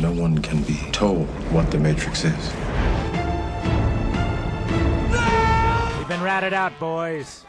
No one can be told what the Matrix is. You've been ratted out, boys.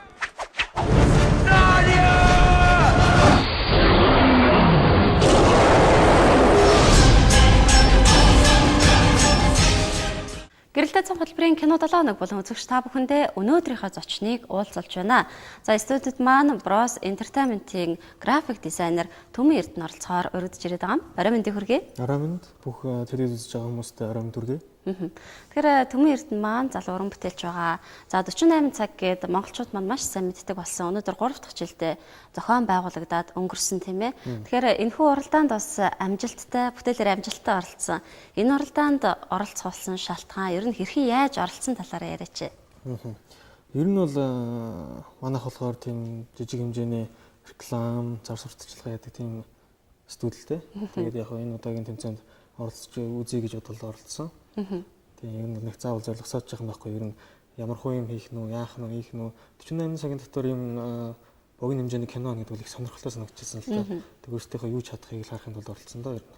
Гэрэлтэй цан хөтөлбөрийн кино 7 болон үзэгч та бүхэндээ өнөөдрийнхөө зочныг уулзалж байна. За студид маань Bros Entertainment-ийн график дизайнер Төмөн Эрдэнэ оролцохоор өргөдөж ирээд байгаа юм. Орой мэндийг хүргэе. Орой мэнд бүх телевиз үзэж байгаа хүмүүстээ орой мэнд хүргэе. Тэгэхээр Төмөн Эрдэнэ маань залуу уран бүтээлч байгаа. За 48 цаг гээд монголчууд маань маш сайн мэддэг болсон. Өнөөдөр 3 дахь жилдээ зохион байгуулагдаад өнгөрсөн тийм ээ. Тэгэхээр энэхүү уралдаанд бас амжилттай, бүтээлээр амжилттай оролцсон. Энэ уралдаанд оролцох болсон шалтгаан ер нь хэрхэн яаж оролцсон талаараа яриач. Ер нь бол манайх болохоор тийм жижиг хэмжээний реклам, зар сурталчилгаа яадаг тийм студиэлтэй. Тэгээд яг энэ удаагийн тэмцээнд оролцож үзье гэж бодвол оролцсон. Тийм ер нь нэг заавал зорилгосоод жах юм байхгүй. Ер нь ямар хуу юм хийх нү, яах нү, хийх нү 48 цагийн дотор юм богино хэмжээний кино гэдэг их сонирхолтой санагдчихсан л та. Тэгээд өөртөөхөө юу чадахыг харахын тулд оролцсон доо ер нь.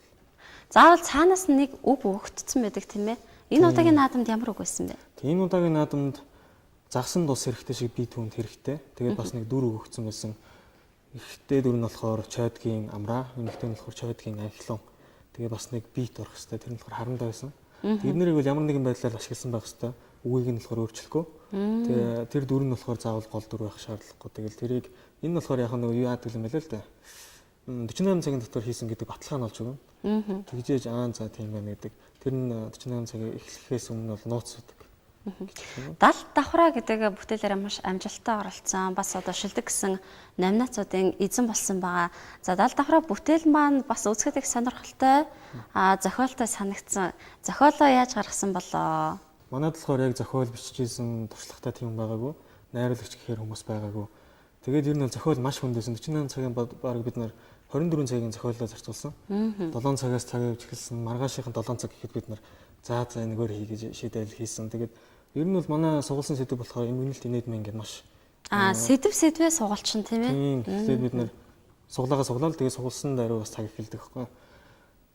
Заавал цаанаас нэг үг өгөгдсөн байдаг тийм ээ. Энэ удаагийн наадамд ямар үг байсан бэ? Тийм энэ удаагийн наадамд загсан тус хэрэгтэй шиг бие түүнд хэрэгтэй. Тэгээд бас нэг дүр өгөгдсөн байсан. Ихтэй дүр нь болохоор чойдгийн амраа, эмэгтэй нь болохоор чойдгийн анхлон. Тэгээ бас нэг бит орох хэвээр тэр нь болохоор харандаа байсан. Тэгээд нэрийг бол ямар нэгэн байдлаар ашигласан байх хэвээр. Үгийг нь болохоор өөрчлөхгүй. Тэгээ тэр дүр нь болохоор заавал гол дүр байх шаардлагагүй. Тэгэл тэрийг энэ болохоор яг нэг юу яадаг юм бэ л да. 48 цагийн дотор хийсэн гэдэг баталгаа нь болж өгнө. Тэгжээж за тийм байна гэдэг. Тэр нь 48 цагийн эхлэхээс өмнө бол нууцдаг. 70 давхраа гэдэг бүтээлээр маш амжилттай оролцсон. Бас одоо шилдэг гэсэн номинацуудын эзэн болсон байгаа. За 70 давхраа бүтээл маань бас үзэхэд их сонирхолтой, зохиолтой санагдсан. Зохиолоо яаж гаргасан болоо? Манайд болохоор яг зохиол бичижсэн туршлагатай тийм байгаагүй. Найруулагч гэхээр хүмүүс байгаагүй. Тэгээд ер нь зохиол маш хүндээсэн. 48 цагийн баг бид нар 24 цагийн зохиолоо зарцуулсан. 7 цагаас цагийг эхэлсэн. Маргаашийнхан 7 цаг гэхэд бид нар за энэгээр хий гэж шийдэл хийсэн. Тэгээд ер нь бол манай сугалсан сэдв болохоор эмгэнэлт инэдмэ ингээд маш сэдвээ сугалчин тийм ээ. Тэгээд бид нар суглаагаа суглаад тэгээд сугалсан даруй бас цаг эхэлдэг байхгүй.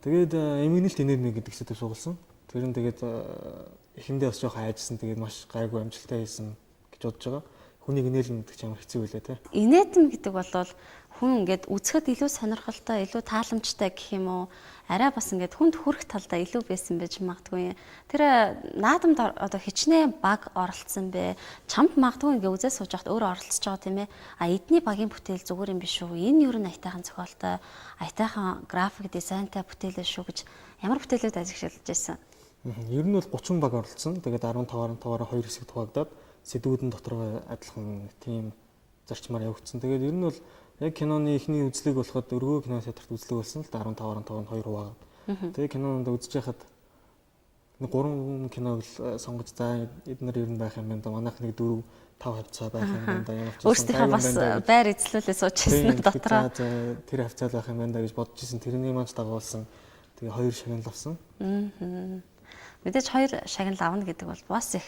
Тэгээд эмгэнэлт инэдмэ гэдэг сэдв сугалсан. Тэр нь тэгээд эхэндээ бас жоохон айжсан. Тэгээд маш гайгүй амжилттай хийсэн гэж бодож байгаа. Хүнийг инээлнэ гэдэг чинь ямар хэцүү байлаа те. Инээдм гэдэг бол хүн ингээд үзэхэд илүү сонирхолтой, илүү тааламжтай гэх юм уу? Арай бас ингээд хүнд хүрэх талдаа илүү байсан байж магадгүй. Тэр наадамд одоо хичнээн баг оролцсон бэ. Чамд магадгүй ингээд үзээ сууж байхад өөрөө оролцож байгаа тийм ээ. Эдний багийн бүтээл зүгээр юм биш үү? Энэ юу н аятайхан зохиолтой, аятайхан график дизайнтай бүтээлээ шүү гэж ямар бүтээлүүд ажиглаж байсан? Ер нь бол 30 баг оролцсон. Тэгээд 15-аар 2 хэсэг хуваагдаад сэдвүүдэн дотор адилхан тийм зарчмаар явагдсан. Тэгээд ер нь бол яг киноны ихний үзлэг болоход өргөө кино театрт үзлэг болсон л 15-аар 2 хуваагаад. Тэгээд кинонд үзэж байхад нэг 3 киног л сонгож эднэр ер нь байх юм байна да. Манайх нэг 4 5 хавцаа байх юм байна да. Ямар ч өөрсдийнхээ бас байр эзлүүлээ суучсан дотроо. Тэр хавцаа байх юм байна да гэж бодож исэн. Тэрний маань дагуулсан. Тэгээ 2 шагнал авсан. Мэдээж 2 шагнал авна гэдэг бол бас их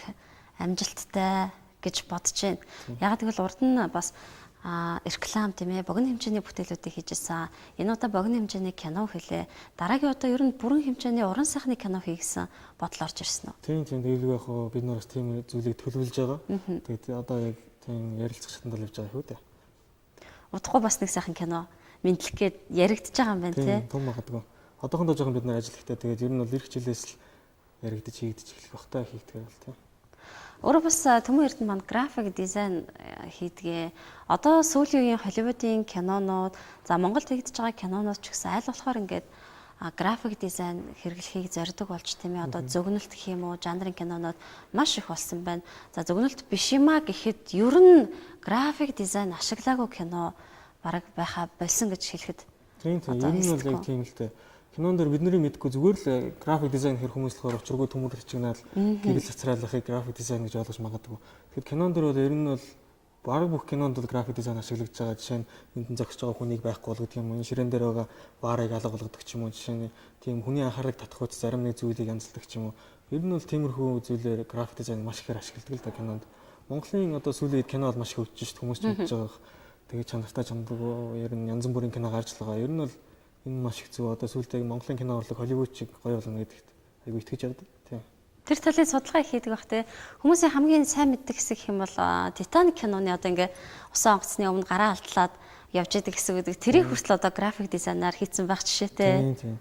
амжилттай гэж бодож байна. Яг тэгвэл урд нь бас реклам тийм ээ богино хэмжээний бүтээлүүдийг хийжсэн. Энэ удаа богино хэмжээний кино хэлээ. Дараагийн удаа ер нь бүрэн хэмжээний уран сайхны кино хийгсэн бодол орж ирсэн үү? Тийм тэгэлгүй яг бид нараас тийм зүйлийг төлөвлөж байгаа. Тэгээд одоо яг тийм ярилцах шатанд л явж байгаа шүү дээ. Удахгүй бас нэг сайхан кино мэдлэх гээд яригдчихэж байгаа юм байна тий. Тийм том магадгүй. Одоохондоо жоохон бид нар ажил ихтэй тэгээд ер нь бол эх жилээс л яригдчих хийгдэж эхлэх бах та хийгдгээр бол тий. Өөрөө бас Төмөн Эрдэнэ маань график дизайн хийдгээ. Одоо сүүлийн үеийн Холливуудын кинонууд, за Монголд хийгдэж байгаа кинонууд ч гэсэн аль болохоор ингээд график дизайн хэрэглэхийг зорддог болж тийм ээ. Одоо зөгнөлт гэх юм уу, жанрын кинонууд маш их болсон байна. За зөгнөлт биш юмаа гэхэд ер нь график дизайн ашиглаагүй кино бараг байха болсон гэж хэлэхэд. Тийм ер нь бол яг тийм л дээ. Кинон дээр бидний мэдгүй зүгээр л график дизайн хэр хүмүүс болохоор учиргүй төмөр хичгнэл гэрэл цацраалахыг график дизайн гэж ойлгож магадгүй. Тэгэхээр кинон дээр бол ер нь бол бараг бүх кинонд бол график дизайн ашиглаж байгаа. Жишээ нь энд зогсож байгаа хүнийг байхгүй болгох юм уу, ширээн дээр байгаа баарыг алга болгодог ч юм уу, жишээ нь тийм хүний анхаарлыг татах үс зарим нэг зүйлийг янзалдаг ч юм уу. Ер нь бол тиймэрхүү зүйлээр график дизайн маш ихээр ашигладаг л да кинонд. Монголын одоо сүүлийн кино бол маш их хөгжиж шít хүмүүс ч мэдж байгаа. Тэгээ чанартай чамдаг ер нь янз бүрийн кино гарч байгаа. Ер нь бол Энэ маш их зөв. Одоо сүүлдээ Монголын кино урлаг Холливуд шиг гоё болно гэдэгт айгүй итгэж явдаг. Тийм. Тэр талын судалгаа хийдэг бах те хүмүүсийн хамгийн сайн мэддэг хэсэг хэм бол Титаник киноны одоо ингээ усан онгоцны өмнө гараа алдлаад явж идэг хэсэг гэдэг. Тэрийг хүртэл одоо график дизайнаар хийцэн байх жишээтэй. Тийм.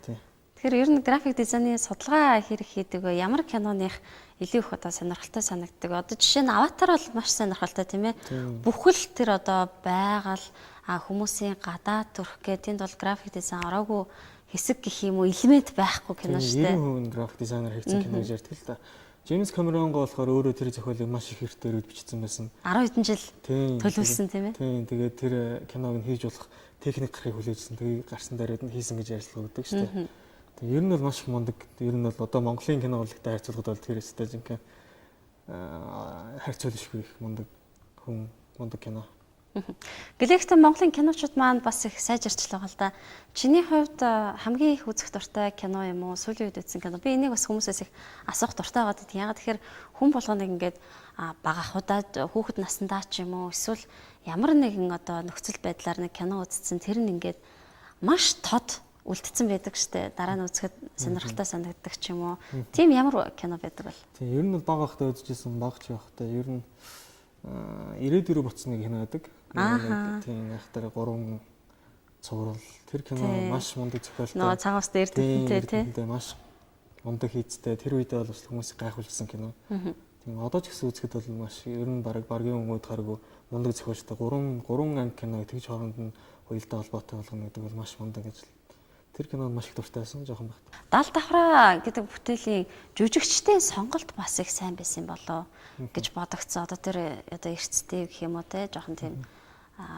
Тэгэхээр ер нь график дизайны судалгаа хэрэг хийдэг вэ? Ямар киноных илүү их одоо сонирхолтой санагддаг. Одоо жишээ нь Аватар бол маш сонирхолтой тийм ээ. Бүхэл тэр одоо байгаль хүмүүсийн гадаад төрх гэдэг тэнд бол график дизайн ороогүй хэсэг гэх юм уу элемент байхгүй кино шүү дээ. 90% график дизайнер хийсэн кино гэж ярьдаг л та. Джеймс Камеронго болохоор өөрөө тэр зохиолыг маш их хэрэгтэй бичсэн байсан. 10 хэдэн жил төлөвлөсөн тийм ээ. Тийм. Тэгээд тэр киног нь хийж болох техник гарахыг хүлээжсэн. Тэгээд гарсан дараад нь хийсэн гэж ярилцлага өгдөг шүү дээ. Тэгээд ер нь бол маш их мундаг. Ер нь бол одоо Монголын кино урлагтай харьцуулахад бол тэр өстэй жинхэнэ харьцуулшгүй их мундаг хүн мундаг кино. Гэхдээ Монголын киночууд маань бас их сайжирчлаа л да. Чиний хувьд хамгийн их үзэх дуртай кино юм уу? Сүүлийн үед үзсэн кино. Би энийг бас хүмүүсээс их асуух дуртай байгаа гэдэг. Ягаад тэгэхээр хүн болгоныг ингээд бага ахудаад хүүхэд насндаа ч юм уу эсвэл ямар нэгэн одоо нөхцөл байдлаар нэг кино үзсэн тэр нь ингээд маш тод үлдсэн байдаг штэ. Дараа нь үзэхэд сонирхолтой санагддаг ч юм уу. Тийм ямар кино байдаг вэ? Тийм ер нь бол бага ахтай үзчихсэн багч явахтай ер нь 94 боцны кино байдаг. Тийм ахтар 3 цуврал тэр кино маш мундаг зохиолтой. Нөө цагаас дээр дээ тий. Маш мундаг хийцтэй. Тэр үедээ бол хүмүүсийг гайхуулсан кино. Тийм одоо ч гэсэн үзэхэд бол маш ер нь багийн өнгөд хараагүй мундаг зохиолтой. 3 анги кино тэгж хооронд нь уялдаа холбоотой болгоно гэдэг бол маш мундаг гэж. Тэр кинод маш их дуртай байсан жоохон багт. Дал давхраа гэдэг бүтээлийн жүжигчдийн сонголт бас их сайн байсан болоо гэж бодогцсон. Одоо тэр одоо эрцтэй гэх юм уу те жоохон тийм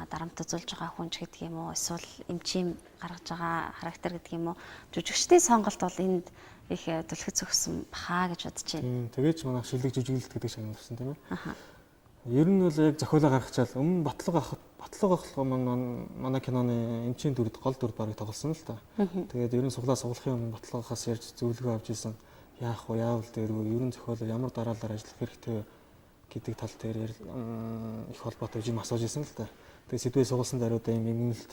дарамт үзүүлж байгаа хүн ч гэдэг юм уу эсвэл эмчим гаргаж байгаа характер гэдэг юм уу жүжигчдийн сонголт бол энд их түлхэц өгсөн бахаа гэж бодож байна. Тэгээд ч манайх шилдэг жүжиглэлт гэдэг шиг амьдсан тийм ээ. Ер нь бол яг зохиолоо гаргачаал өмнө Батлага манай киноны эмчийн дүрд гол дүр барыг тоглосон л та. Тэгээд ер нь суглаа суглахын өмнө Батлагаас ярьж зөвлөгөө авч исэн яах вэ яавал дээргүй ер нь зохиолоо ямар дараалал ажиллах хэрэгтэй гэдэг тал дээр их холбоотой юм асууж исэн л та. Тэгээд сэдвээ сугалсан даруйдаа юм нэмэлт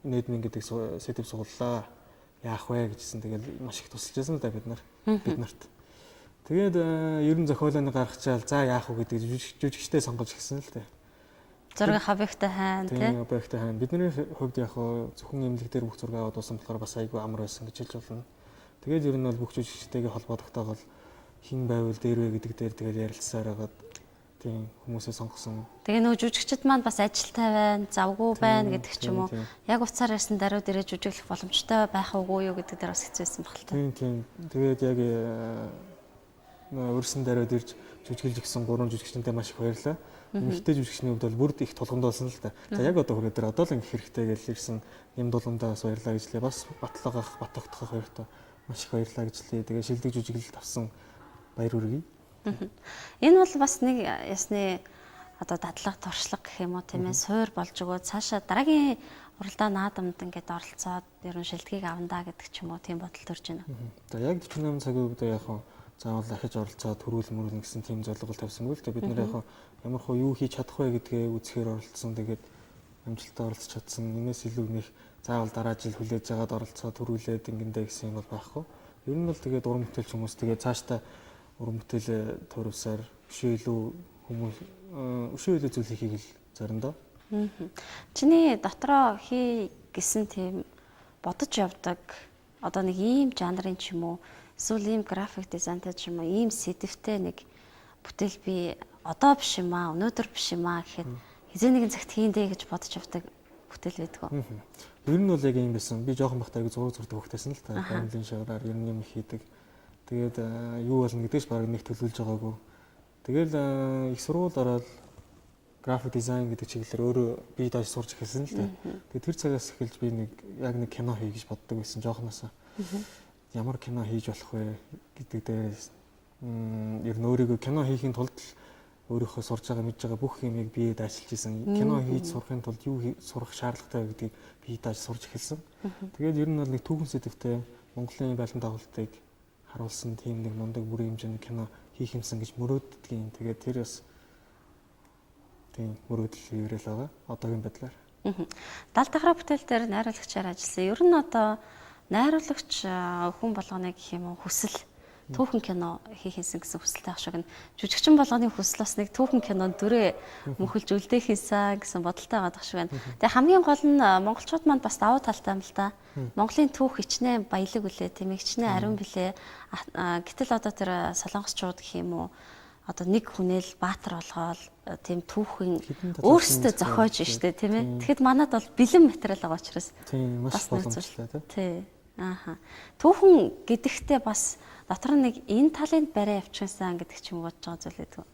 нээдмэн гэдэг сэдв сугаллаа. Яах вэ гэжсэн. Тэгээд маш их тусалж исэн л да бид нарт. Тэгээд ер нь зохиолоо гаргачаал за яах вэ гэдэг жүжигчтэй сонгож гисэн л дээ. Зураг объекттай хайн тийм объекттай хайн. Бидний хувьд яг зөвхөн эмнэлэг дээр бүх зураг аваад дууссан болохоор бас айгүй амар байсан гэж хэлж болно. Тэгээд ер нь бол бүх жүжигчтэйгээ холбоодогтой бол хин байвал дээр вэ гэдэг дээр тэгээд ярилцсаар хагаад тийм хүмүүсээ сонгосон. Тэгээ нөгөө жүжигчд маань бас ажилтай байна, завгүй байна гэдэг ч юм уу. Яг уцаар ярьсан даруй дээрээ жүжиглэх боломжтой байх уугүй юу гэдэг дээр бас хэцүүсэн баг л та. Тийм. Тэгээд яг өрсөн даруйд ирж жүжиглэж гисэн 3 жүжигчтэй маш их баярлалаа. Эмэгтэй жүжигчний хувьд бол бүрд их тулгамдуулсан л та. За яг одоо хүрээд одоо л ингэх хэрэгтэй гэж ирсэн юм дулундаас баярлалаа гэж лээ. Бас Батлагах, Батогтох хоёртоо маш их баярлалаа гэж лээ. Тэгээ шилдэг жүжиглэлт авсан баяр хүргэе. Энэ бол бас нэг ясны одоо дадлага туршлага гэх юм уу тийм ээ суур болж өгөө цаашаа дараагийн уралдаа наадамд ингээд оролцоод ер нь шилдгийг авандаа гэдэг ч юм уу тийм бодол төрж байна. За яг 48 цагийн үед яг заавал ахиж оролцоод төрүүлмөрүүлнэ гэсэн тийм зорилго тавьсангүй л дээ бид нэр яг ямар хөө юу хийж чадах вэ гэдгээ үзэхээр оролцсон. Тэгээд амжилттай оролцож чадсан. Энээс илүү нэг заавал дараа жил хүлээж аваад оролцоод төрүүлээд ингэндээ гэсэн юм бол байхгүй. Ер нь бол тэгээд уран бүтээлч хүмүүс тэгээд цаашдаа уран бүтээлээ төрөвсөр өшөөлөө хүмүүс өшөөлөө зүйл хийхийг л заримдаа. Чиний дотроо хий гэсэн тийм бодож явдаг одоо нэг ийм жанрын ч юм уу эсвэл ийм график дизайнтай ч юм уу ийм сэдвтэй нэг бүтээл би одоо биш юм аа өнөөдөр биш юм аа гэхэд хизээ нэгэн цагт хийндэ гэж бодож явдаг бүтээл байдаг. Ер нь бол яг юм байсан. Би жоохон бахтай зураг зурдаг хөхтэйсэн л та. Баримлын шагаар ер нь юм хийдэг. Тэгээд юу болно гэдэгч баг нэг төлөвлөж байгаагүй. Тэгэл их сургууль ороод график дизайн гэдэг чиглэлээр өөрөө би доош сурч эхэлсэн л та. Тэгээд тэр цагаас эхэлж би нэг кино хий гэж боддог байсан жоохноосоо. Ямар кино хийж болох вэ гэдэг дээрээс ер нь өөрийгөө кино хийхин тулд өөрийнхөө сурж байгаа мэдж байгаа бүх юмыг бие даашилж исэн. Кино хийж сурахын тулд юу сурах шаардлагатай вэ гэдгийг бие дааж сурж эхэлсэн. Тэгээд ер нь бол нэг түүхэн сэдвтэй Монголын байлдан дагуултыг харуулсан тийм нэг мундаг бүрийн хэмжээний кино хийх юмсан гэж мөрөөддөг юм. Тэгээд тэр бас тийм мөрөөдөл хийрэл байгаа. Одоогийн байдлаар. Дал дахраа бүтээл дээр найруулагчаар ажилласан. Ер нь одоо найруулагч хүн болгоны гэх юм уу хүсэл түүхэн кино хийхээсэн гэсэн хүсэлтэй ах шиг нь жүжигчин болгоны хүсэл бас нэг түүхэн кинонд дүрээ мөнхөлж үлдээхээсаа гэсэн бодолтой байгаа ах шиг байна. Тэгээ хамгийн гол нь монголчууд манд бас давуу талтай юм л да. Монголын түүх хичнээн баялаг үлээ тийм хичнээн ариун билээ. Гэтэл одоо тэр солонгосчууд гэх юм уу одоо нэг хүнэл баатар болгоол тийм түүхийн өөрсдөө зохиож штэ тийм ээ. Тэгэхэд манад бол бэлэн материал байгаа учраас тийм маш боломжтой тий. Ааха. Түүхэн гэдэгтээ бас дотор нь нэг энэ талын барай авчихсан гэдэг ч юм уу бодож байгаа зүйл байдаг.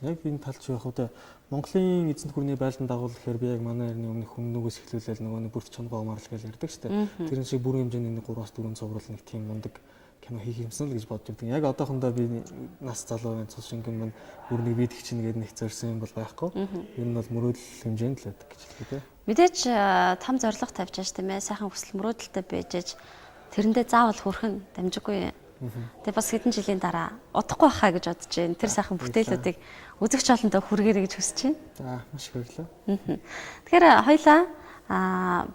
Яг энэ тал чи яг одоо Монголын эзэнт гүрний байлдан дагуул гэхээр би яг манай эртний өмнөх хүмүүнээс эхлүүлэл нөгөө бүрт чонгоо марл гэж ярьдаг шүү дээ. Тэрэн шиг бүрэн хэмжээний 3-4 цуврал нэг тийм мундаг кино хийх юмсан л гэж бодож байдаг. Яг одоохондоо би нас залуу байна цус шингэн мань бүрнийг бийдэх чинь гэдэг нэг зорьсон юм бол байхгүй. Ер нь бол мөрөөдөл хэмжээнд л байдаг гэж хэлдэг тийм. Мэдээж там зориг тавьж байгаа тийм ээ. Сайхан хүсэл мөрөөдөлтэй байж тэрэндээ заавал хүрэх нь дамжиггүй. Тэгээ бас хэдэн жилийн дараа удахгүй байхаа гэж бодож байна. Тэр сайхан бүтээлүүдийг үзэгч олонтой хүргээрэй гэж хүсэж байна. За маш их баярлалаа. Тэгэхээр хоёлаа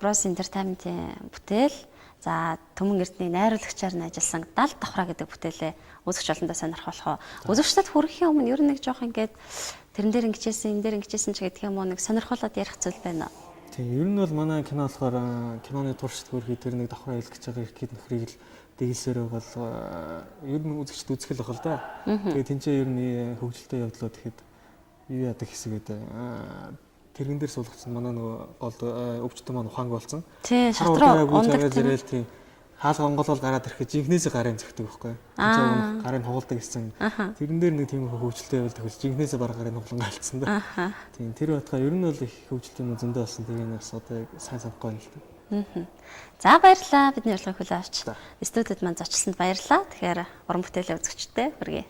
Bros Entertainment-ийн бүтээл за Төмөн Эрдэнэ найруулагчаар нь ажилласан Дал давхраа гэдэг бүтээлээ үзэгч олонтой сонирхолтой. Үзэгчдэд хүрэхийн өмнө ер нь нэг жоох ингээд тэрэн дээр ингэжсэн, энэ дээр ингэжсэн ч гэдэг юм уу нэг сонирхолтой ярих зүйл байна. Тийм ер нь бол манай кино болохоор киноны туршид хөрхий тэр нэг давхраа хэлгэж байгаа их нөхрийг л дэглэсээр бол ер нь үзэгчд үзэх л бахал да. Тэгээ тэнцээ ер нь хөгжилтэй явдлаа тэгэхэд юу яадаг хэсэг гэдэг. Тэрэн дээр суулгацсан манай нөгөө гол өвчтөн маань ухаанг болсон. Тийм шатруу ундаг зэрэл тийм хаалга онголол гараад ирэхэд жинхнээсээ гарын зөгтөг байхгүй. Тэнцээ гарын хугалдаг гэсэн. Тэрэн дээр нэг тийм хөгжилтэй явдал төгс жинхнээсээ бараг гарын хуглан галцсан да. Тийм тэр батгаа ер нь бол их хөгжилтэй юм зөндөө болсон. Тэгээ нас одоо сайн санахгүй байна л да. За баярлалаа. Бидний урилгыг хүлээн авч студид маань зочлсонд баярлалаа. Тэгэхээр уран бүтээлээ үзэгчтэй хүргэе.